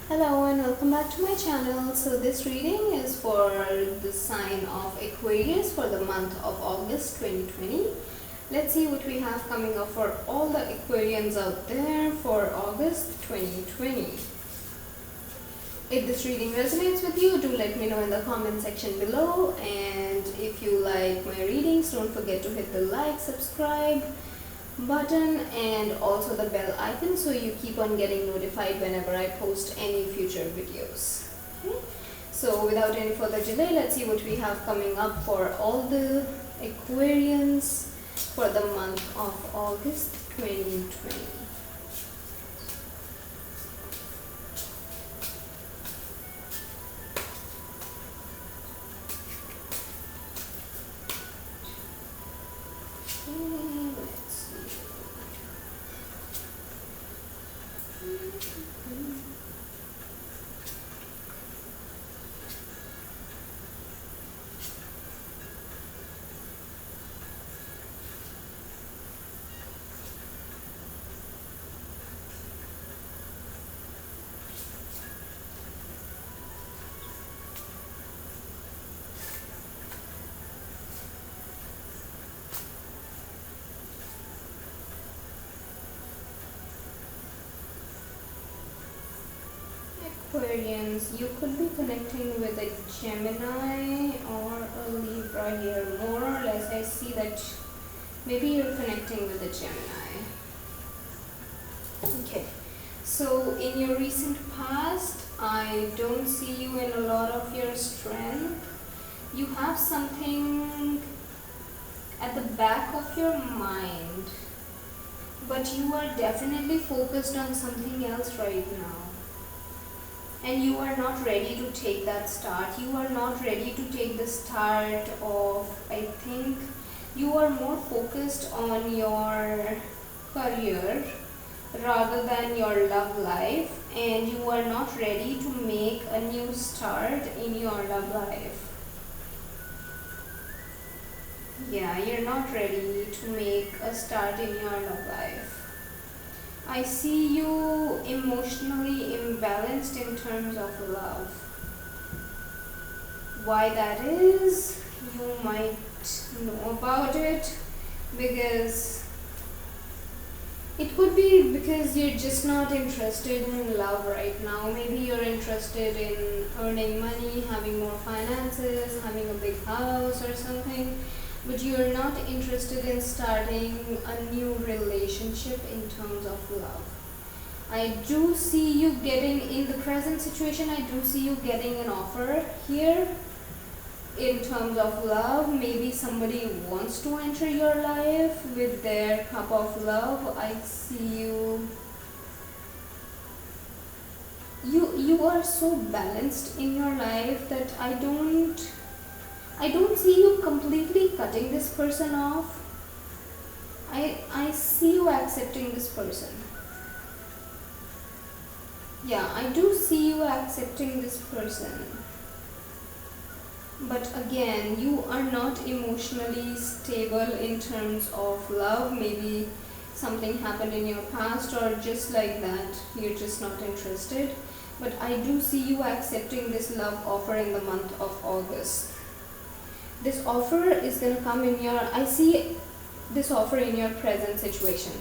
Hello and welcome back to my channel. So this reading is for the sign of Aquarius for the month of August 2020. Let's see what we have coming up for all the Aquarians out there for August 2020. If this reading resonates with you, do let me know in the comment section below, and if you like my readings, don't forget to hit the like, subscribe button and also the bell icon so you keep on getting notified whenever I post any future videos. Okay? So without any further delay, let's see what we have coming up for all the Aquarians for the month of August 2020. Let's see. Aquarians, you could be connecting with a Gemini or a Libra here. More or less, I see that maybe you're connecting with a Gemini. Okay, so in your recent past, I don't see you in a lot of your strength. You have something at the back of your mind, but you are definitely focused on something else right now. And you are not ready to take that start. You are not ready to take the start of, I think, you are more focused on your career rather than your love life, and you are not ready to make a new start in your love life. Yeah, you're not ready to make a start in your love life. I see you emotionally imbalanced in terms of love. Why that is, you might know about it, because it could be because you're just not interested in love right now. Maybe you're interested in earning money, having more finances, having a big house or something, but you're not interested in starting a new relationship in terms of love. I do see you getting, in the present situation, I do see you getting an offer here in terms of love. Maybe somebody wants to enter your life with their cup of love. I see you are so balanced in your life that I don't see you completely cutting this person off. I see you accepting this person. Yeah, I do see you accepting this person. But again, you are not emotionally stable in terms of love. Maybe something happened in your past, or just like that, you're just not interested. But I do see you accepting this love offer in the month of August. This offer is going to come in your, I see this offer in your present situation.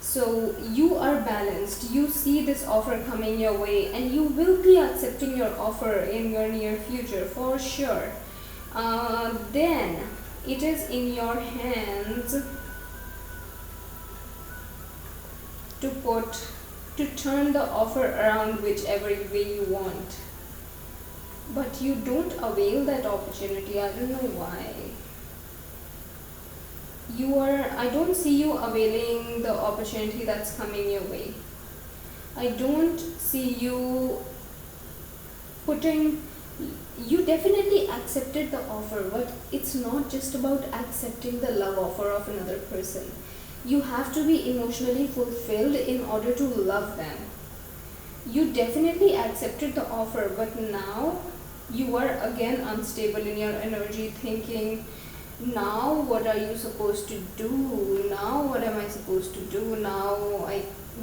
So you are balanced. You see this offer coming your way, and you will be accepting your offer in your near future for sure. Then it is in your hands to turn the offer around whichever way you want. But you don't avail that opportunity. I don't know why. I don't see you availing the opportunity that's coming your way. I don't see you you definitely accepted the offer, but it's not just about accepting the love offer of another person. You have to be emotionally fulfilled in order to love them. You definitely accepted the offer, but now you are again unstable in your energy, thinking, now what are you supposed to do? Now what am I supposed to do?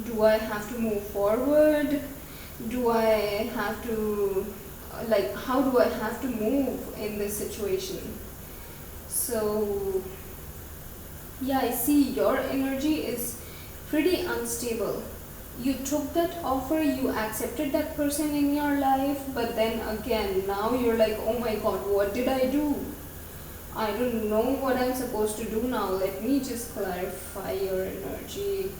Do I have to move forward? do I have to, like, how do I have to move in this situation? So yeah, I see your energy is pretty unstable. You took that offer, you accepted that person in your life, but then again, now you're like, oh my god, what did I do? I don't know what I'm supposed to do now. Let me just clarify your energy.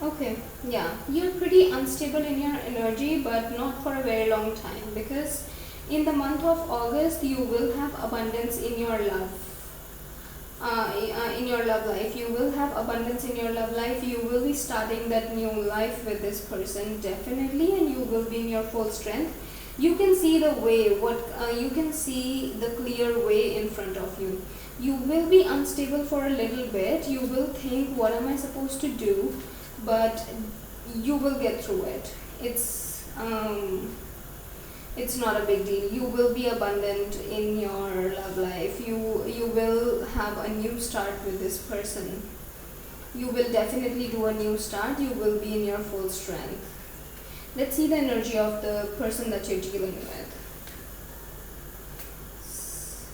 Okay, yeah, you're pretty unstable in your energy, but not for a very long time, because in the month of August you will have abundance in your love. In your love life, you will have abundance in your love life. You will be starting that new life with this person definitely, and you will be in your full strength. You can see the way, you can see the clear way in front of you. You will be unstable for a little bit. You will think, what am I supposed to do? But you will get through it. It's not a big deal. You will be abundant in your love life. You will have a new start with this person. You will definitely do a new start. You will be in your full strength. Let's see the energy of the person that you're dealing with.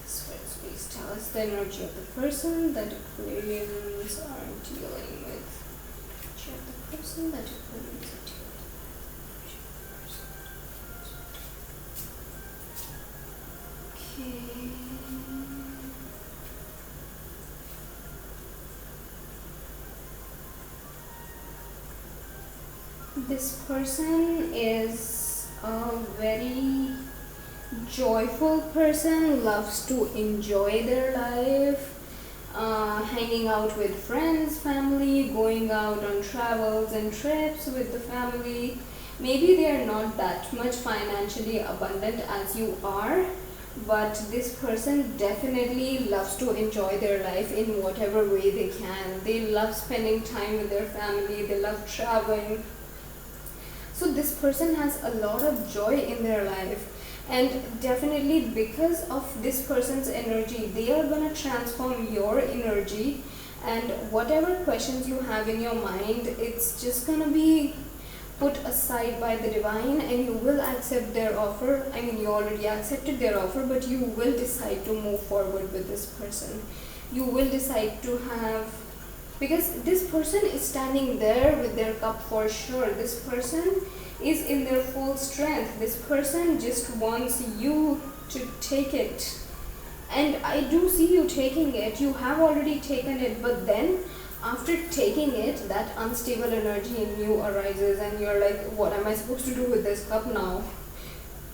Spirit, please tell us the energy of the person that Aquarians are dealing with. The person that Aquarians are dealing with. Okay. This person is a very joyful person, loves to enjoy their life, hanging out with friends, family, going out on travels and trips with the family. Maybe they are not that much financially abundant as you are, but this person definitely loves to enjoy their life in whatever way they can. They love spending time with their family, they love traveling. So this person has a lot of joy in their life, and definitely because of this person's energy, they are going to transform your energy, and whatever questions you have in your mind, it's just going to be put aside by the divine, and you will accept their offer. I mean, you already accepted their offer, but you will decide to move forward with this person. You will decide to have, because this person is standing there with their cup for sure. This person is in their full strength. This person just wants you to take it, and I do see you taking it. You have already taken it, but then after taking it, that unstable energy in you arises, and you're like, what am I supposed to do with this cup now?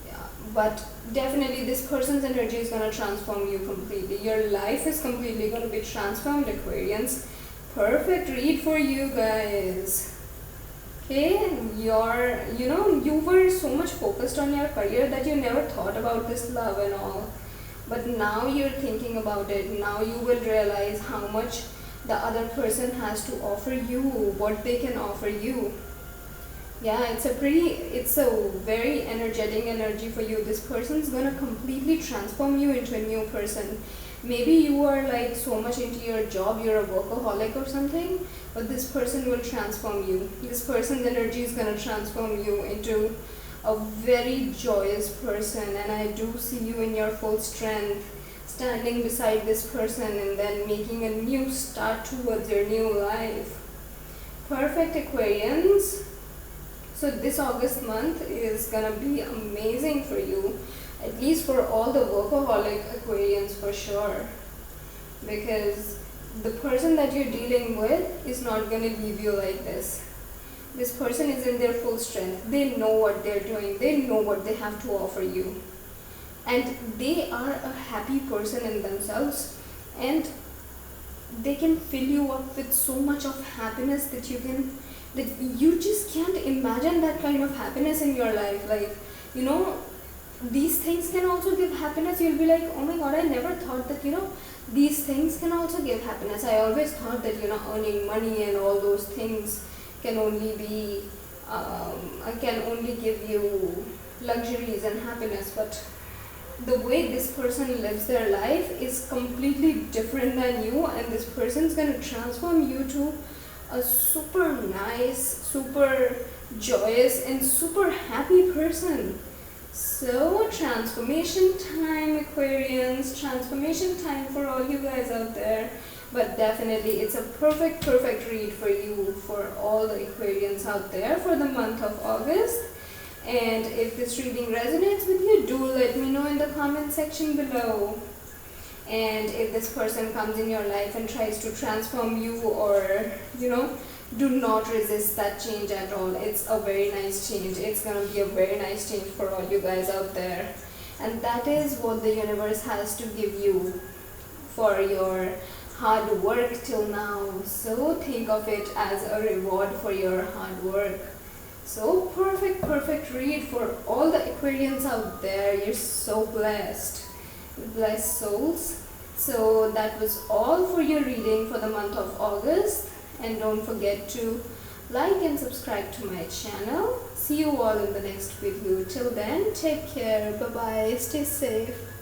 Yeah, but definitely this person's energy is going to transform you completely. Your life is completely going to be transformed, Aquarians. Perfect read for you guys. Okay, you were so much focused on your career that you never thought about this love and all, but now you're thinking about it. Now you will realize how much the other person has to offer you, what they can offer you. Yeah, it's a very energetic energy for you. This person's gonna completely transform you into a new person. Maybe you are like so much into your job, you're a workaholic or something, but this person will transform you. This person's energy is gonna transform you into a very joyous person, and I do see you in your full strength, standing beside this person and then making a new start towards your new life. Perfect, Aquarians. So this August month is gonna be amazing for you, at least for all the workaholic Aquarians for sure, because the person that you're dealing with is not gonna leave you like this. This person is in their full strength. They know what they're doing. They know what they have to offer you. And they are a happy person in themselves, and they can fill you up with so much of happiness that you just can't imagine that kind of happiness in your life. Like, these things can also give happiness. You'll be like, oh my god, I never thought that these things can also give happiness. I always thought that earning money and all those things can only be can only give you luxuries and happiness, but the way this person lives their life is completely different than you, and this person is going to transform you to a super nice, super joyous, and super happy person. So, transformation time, Aquarians, transformation time for all you guys out there. But definitely, it's a perfect read for you, for all the Aquarians out there for the month of August. And if this reading resonates with you, do let me know in the comment section below. And if this person comes in your life and tries to transform you, or do not resist that change at all. It's a very nice change. It's gonna be a very nice change for all you guys out there. And that is what the universe has to give you for your hard work till now. So think of it as a reward for your hard work. So perfect read for all the Aquarians out there. You're so blessed souls. So that was all for your reading for the month of August. And don't forget to like and subscribe to my channel. See you all in the next video. Till then, take care. Bye bye. Stay safe.